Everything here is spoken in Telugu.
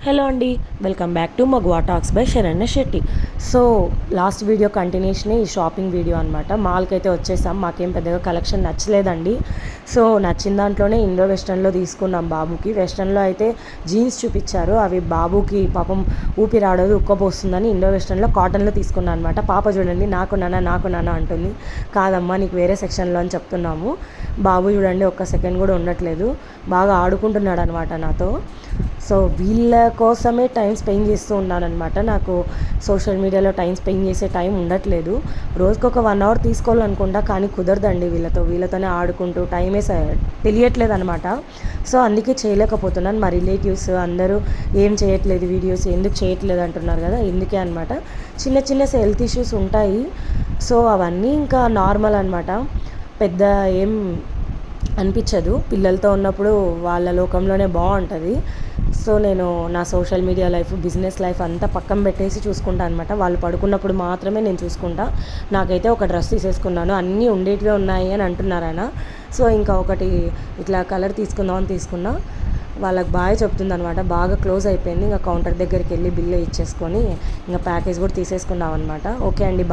హలో అండి, welcome back to Magava talks by Saranya Shetty. So last video కంటిన్యూషనే ఈ షాపింగ్ వీడియో అనమాట. మాల్కి అయితే వచ్చేసాం. మాకేం పెద్దగా కలెక్షన్ నచ్చలేదండి. సో నచ్చిన దాంట్లోనే ఇండో వెస్ట్రన్లో తీసుకున్నాం బాబుకి. వెస్ట్రన్లో అయితే జీన్స్ చూపించారు, అవి బాబుకి పాపం ఊపిరాడదు, ఉక్కపోస్తుందని ఇండో వెస్ట్రన్లో కాటన్లో తీసుకున్నాను అనమాట. పాప చూడండి నాకు నాన్న అంటుంది. కాదమ్మా నీకు వేరే సెక్షన్లో అని చెప్తున్నాము. బాబు చూడండి ఒక్క సెకండ్ కూడా ఉండట్లేదు, బాగా ఆడుకుంటున్నాడు అనమాట నాతో. సో వీళ్ళ కోసమే టైం స్పెండ్ చేస్తూ ఉన్నానమాట. నాకు సోషల్ మీడియాలో టైం స్పెండ్ చేసే టైం ఉండట్లేదు. రోజుకి ఒక 1 అవర్ తీసుకోవాలనుకుంటా, కానీ కుదరదండి. వీళ్ళతోనే ఆడుకుంటూ టైమే తెలియట్లేదు అనమాట. సో అందుకే చేయలేకపోతున్నాను. మా రిలేటివ్స్ అందరూ ఏం చేయట్లేదు, వీడియోస్ ఎందుకు చేయట్లేదు అంటున్నారు కదా, ఎందుకే అనమాట. చిన్న హెల్త్ ఇష్యూస్ ఉంటాయి. సో అవన్నీ ఇంకా నార్మల్ అనమాట, పెద్ద ఏం అనిపించదు. పిల్లలతో ఉన్నప్పుడు వాళ్ళ లోకంలోనే బాగుంటుంది. సో నేను నా social media life, business life అంతా పక్కన పెట్టేసి చూసుకుంటాను అనమాట. వాళ్ళు పడుకున్నప్పుడు మాత్రమే నేను చూసుకుంటా. నాకైతే ఒక డ్రెస్ తీసేసుకున్నాను, అన్నీ ఉండేటివే ఉన్నాయి అని అంటున్నారు ఆయన. సో ఇంకా ఒకటి ఇట్లా కలర్ తీసుకుందామని తీసుకున్నా. వాళ్ళకి బాగా చెప్తుంది అనమాట, బాగా క్లోజ్ అయిపోయింది. ఇంకా కౌంటర్ దగ్గరికి వెళ్ళి బిల్లు ఇచ్చేసుకొని ఇంకా ప్యాకేజ్ కూడా తీసేసుకున్నాం అనమాట. ఓకే అండి.